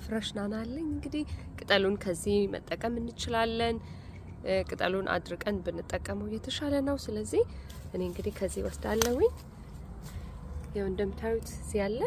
ፍሬሽ ናና አለኝ። እንግዲህ ቅጠሉን ከዚህ መጠቀም እንችላለን። ቅጠሉን አድርቀን ብንጠቀመው የተሻለ ነው። ስለዚህ እኔ እንግዲህ ከዚህ ወስዳለሁኝ። ያው እንደምታዩት እዚህ ያለ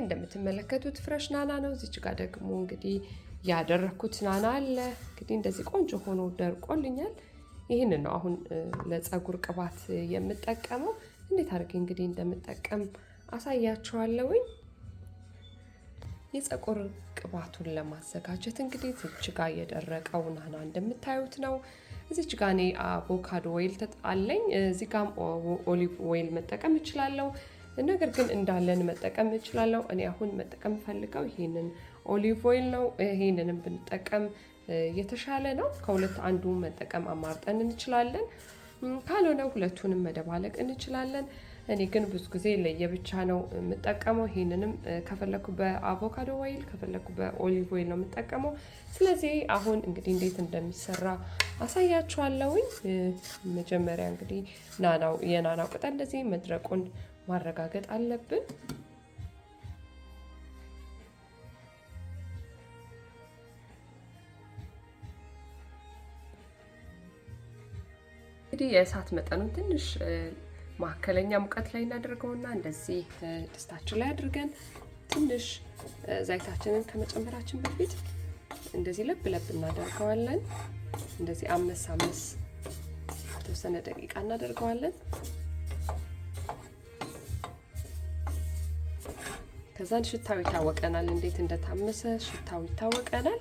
እንደምትመለከቱት ፍሬሽ ናና ነው። እዚች ጋር ደግሞ እንግዲህ ያደረኩት ናና አለ። እንግዲህ እንደዚህ ቆንጆ ሆኖ ደርቆልኛል። ይህንን ነው አሁን ለፀጉር ቅባት የምጠቀመው። እንዴት አድርጌ እንግዲህ እንደምጠቀም አሳያችኋለሁኝ። የፀጉር ቅባቱን ለማዘጋጀት እንግዲህ እዚች ጋር የደረቀው ናና እንደምታዩት ነው። እዚች ጋር እኔ አቮካዶ ኦይል አለኝ። እዚህ ጋር ኦሊቭ ኦይል መጠቀም እችላለሁ። ነገር ግን እንዳለን መጠቀም እችላለሁ። እኔ አሁን መጠቀም ፈልገው ይሄንን ኦሊቭ ኦይል ነው። ይሄንንም ብንጠቀም የተሻለ ነው። ከሁለት አንዱ መጠቀም አማርጠን እንችላለን። ካልሆነ ሁለቱንም መደባለቅ እንችላለን። እኔ ግን ብዙ ጊዜ ለየብቻ ነው የምጠቀመው። ይሄንንም ከፈለኩ በአቮካዶ ኦይል ከፈለኩ በኦሊቭ ኦይል ነው የምጠቀመው። ስለዚህ አሁን እንግዲህ እንዴት እንደሚሰራ አሳያችኋለሁኝ። መጀመሪያ እንግዲህ የናናው ቅጠል እንደዚህ መድረቁን ማረጋገጥ አለብን። እንግዲህ የእሳት መጠኑን ትንሽ መካከለኛ ሙቀት ላይ እናደርገውና እንደዚህ ድስታችን ላይ አድርገን ትንሽ ዘይታችንን ከመጨመራችን በፊት እንደዚህ ለብ ለብ እናደርገዋለን። እንደዚህ አመስ የተወሰነ ደቂቃ እናደርገዋለን። ከዛን ሽታው ይታወቀናል። እንዴት እንደታመሰ ሽታው ይታወቀናል።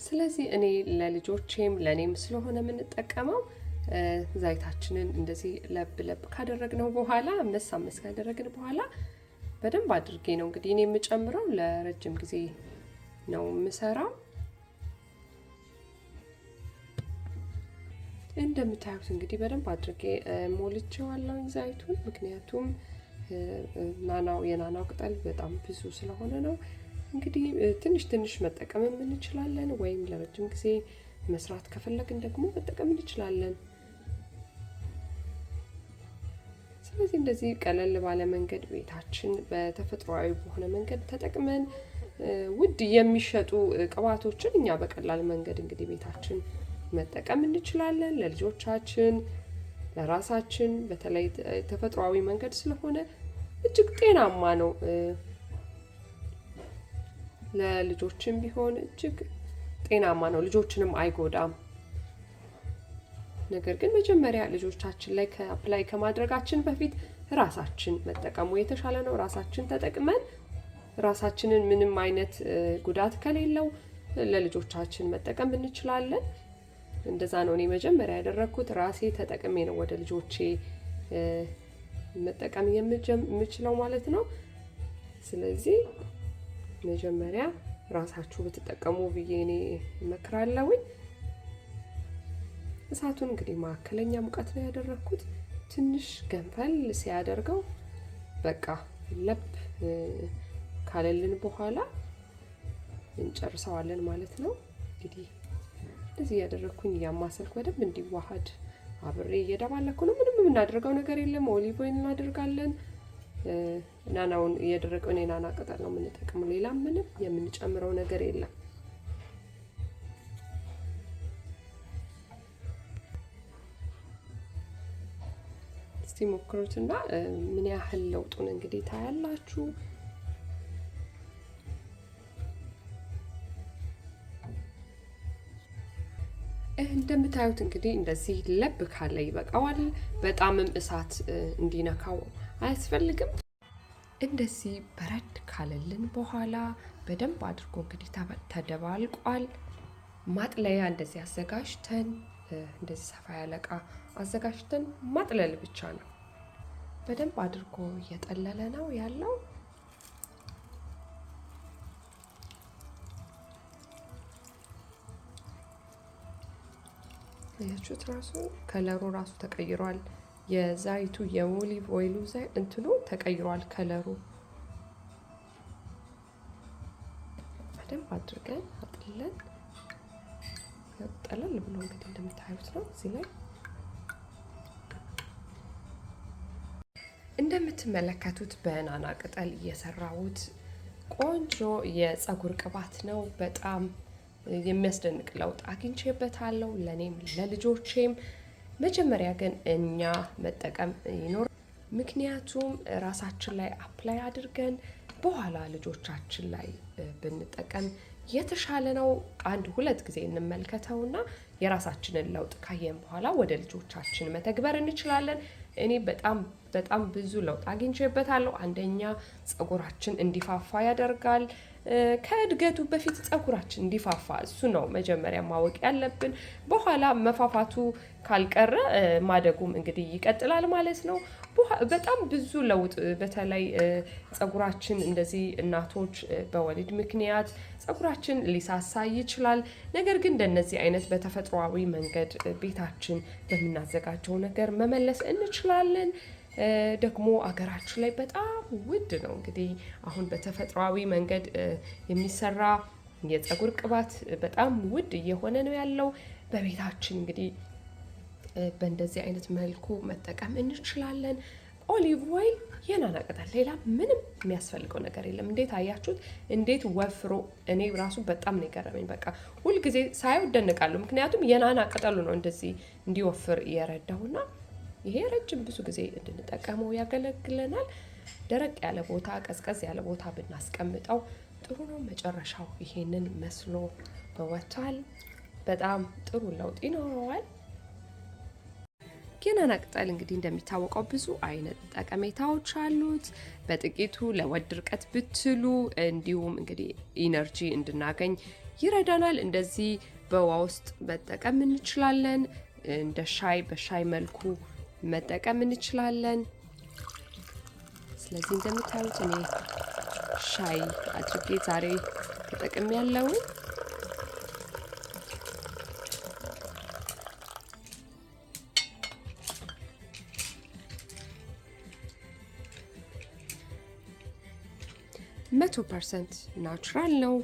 ስለዚህ እኔ ለልጆቼም ለኔም ስለሆነ የምንጠቀመው ዘይታችንን እንደዚህ ለብ ለብ ካደረግነው በኋላ አመስ ካደረግን በኋላ በደንብ አድርጌ ነው እንግዲህ እኔ የምጨምረው። ለረጅም ጊዜ ነው የምሰራው። እንደምታዩት እንግዲህ በደንብ አድርጌ ሞልቼዋለሁ ዘይቱን። ምክንያቱም የናናው ቅጠል በጣም ብዙ ስለሆነ ነው። እንግዲህ ትንሽ መጠቀም እንችላለን፣ ወይም ለረጅም ጊዜ መስራት ከፈለግን ደግሞ መጠቀም እንችላለን። ስለዚህ እንደዚህ ቀለል ባለ መንገድ ቤታችን በተፈጥሯዊ በሆነ መንገድ ተጠቅመን ውድ የሚሸጡ ቅባቶችን እኛ በቀላል መንገድ እንግዲህ ቤታችን መጠቀም እንችላለን። ለልጆቻችን ለራሳችን በተለይ ተፈጥሯዊ መንገድ ስለሆነ እጅግ ጤናማ ነው። ለልጆችም ቢሆን እጅግ ጤናማ ነው። ልጆችንም አይጎዳም። ነገር ግን መጀመሪያ ልጆቻችን ላይ አፕላይ ከማድረጋችን በፊት ራሳችን መጠቀሙ የተሻለ ነው። ራሳችን ተጠቅመን ራሳችንን ምንም አይነት ጉዳት ከሌለው ለልጆቻችን መጠቀም እንችላለን። እንደዛ ነው እኔ መጀመሪያ ያደረኩት። ራሴ ተጠቅሜ ነው ወደ ልጆቼ መጠቀም የምችለው ማለት ነው። ስለዚህ መጀመሪያ ራሳችሁ ብትጠቀሙ ብዬ እኔ እመክራለሁ። እሳቱን እንግዲህ መካከለኛ ሙቀት ነው ያደረኩት። ትንሽ ገንፈል ሲያደርገው በቃ ለብ ካለልን በኋላ እንጨርሰዋለን ማለት ነው። እንግዲህ እንደዚህ ያደረኩኝ እያማሰልኩ በደንብ እንዲዋሃድ አብሬ እየደባለኩ ነው። ምንም የምናደርገው ነገር የለም። ኦሊቭ ኦይል እናደርጋለን። ናናውን እየደረቀውን የናና ቅጠል ነው የምንጠቀመው። ሌላ ምንም የምንጨምረው ነገር የለም። እስቲ ሞክሩትና ምን ያህል ለውጡን እንግዲህ ታያላችሁ። እንደምታዩት እንግዲህ እንደዚህ ለብ ካለ ይበቃዋል። በጣምም እሳት እንዲነካው አያስፈልግም። እንደዚህ በረድ ካለልን በኋላ በደንብ አድርጎ እንግዲህ ተደባልቋል። ማጥለያ እንደዚህ አዘጋጅተን እንደዚህ ሰፋ ያለ እቃ አዘጋጅተን ማጥለል ብቻ ነው። በደንብ አድርጎ እየጠለለ ነው ያለው። ያችሁት ራሱ ከለሩ ራሱ ተቀይሯል። የዛይቱ የኦሊቭ ኦይሉ እንትኑ ተቀይሯል ከለሩ። በደንብ አድርገን አጥልለን ጠለል ብሎ እንግዲህ እንደምታዩት ነው። እዚህ ላይ እንደምትመለከቱት በናና ቅጠል እየሰራሁት ቆንጆ የፀጉር ቅባት ነው። በጣም የሚያስደንቅ ለውጥ አግኝቼበታለሁ ለኔም ለልጆቼም። መጀመሪያ ግን እኛ መጠቀም ይኖር፣ ምክንያቱም ራሳችን ላይ አፕላይ አድርገን በኋላ ልጆቻችን ላይ ብንጠቀም የተሻለ ነው። 1-2 ጊዜ እንመልከተውና የራሳችንን ለውጥ ካየን በኋላ ወደ ልጆቻችን መተግበር እንችላለን። እኔ በጣም ብዙ ለውጥ አግኝቼበታለሁ። አንደኛ ፀጉራችን እንዲፋፋ ያደርጋል። ከእድገቱ በፊት ፀጉራችን እንዲፋፋ እሱ ነው መጀመሪያ ማወቅ ያለብን። በኋላ መፋፋቱ ካልቀረ ማደጉም እንግዲህ ይቀጥላል ማለት ነው። በጣም ብዙ ለውጥ በተለይ ፀጉራችን እንደዚህ እናቶች በወሊድ ምክንያት ፀጉራችን ሊሳሳ ይችላል። ነገር ግን እንደነዚህ አይነት በተፈጥሯዊ መንገድ ቤታችን በምናዘጋጀው ነገር መመለስ እንችላለን። ደግሞ አገራችን ላይ በጣም ውድ ነው። እንግዲህ አሁን በተፈጥሯዊ መንገድ የሚሰራ የፀጉር ቅባት በጣም ውድ እየሆነ ነው ያለው። በቤታችን እንግዲህ በእንደዚህ አይነት መልኩ መጠቀም እንችላለን። ኦሊቭ ኦይል፣ የናና ቅጠል፣ ሌላ ምንም የሚያስፈልገው ነገር የለም። እንዴት አያችሁት? እንዴት ወፍሮ! እኔ ራሱ በጣም ነው የገረመኝ። በቃ ሁልጊዜ ሳየው እደነቃለሁ። ምክንያቱም የናና ቅጠሉ ነው እንደዚህ እንዲወፍር የረዳውና ይሄ ረጅም ብዙ ጊዜ እንድንጠቀመው ያገለግለናል። ደረቅ ያለ ቦታ፣ ቀዝቀዝ ያለ ቦታ ብናስቀምጠው ጥሩ ነው። መጨረሻው ይሄንን መስሎ ወጥቷል። በጣም ጥሩ ለውጥ ይኖረዋል። የናና ቅጠል እንግዲህ እንደሚታወቀው ብዙ አይነት ጠቀሜታዎች አሉት። በጥቂቱ ለሆድ ድርቀት ብትሉ እንዲሁም እንግዲህ ኢነርጂ እንድናገኝ ይረዳናል። እንደዚህ በውሃ ውስጥ መጠቀም እንችላለን። እንደ በሻይ መልኩ መጠቀም እንችላለን። ስለዚህ እንደምታዩት እኔ ሻይ አድርጌ ዛሬ ተጠቅሜያለሁ። መቶ% ናቹራል ነው።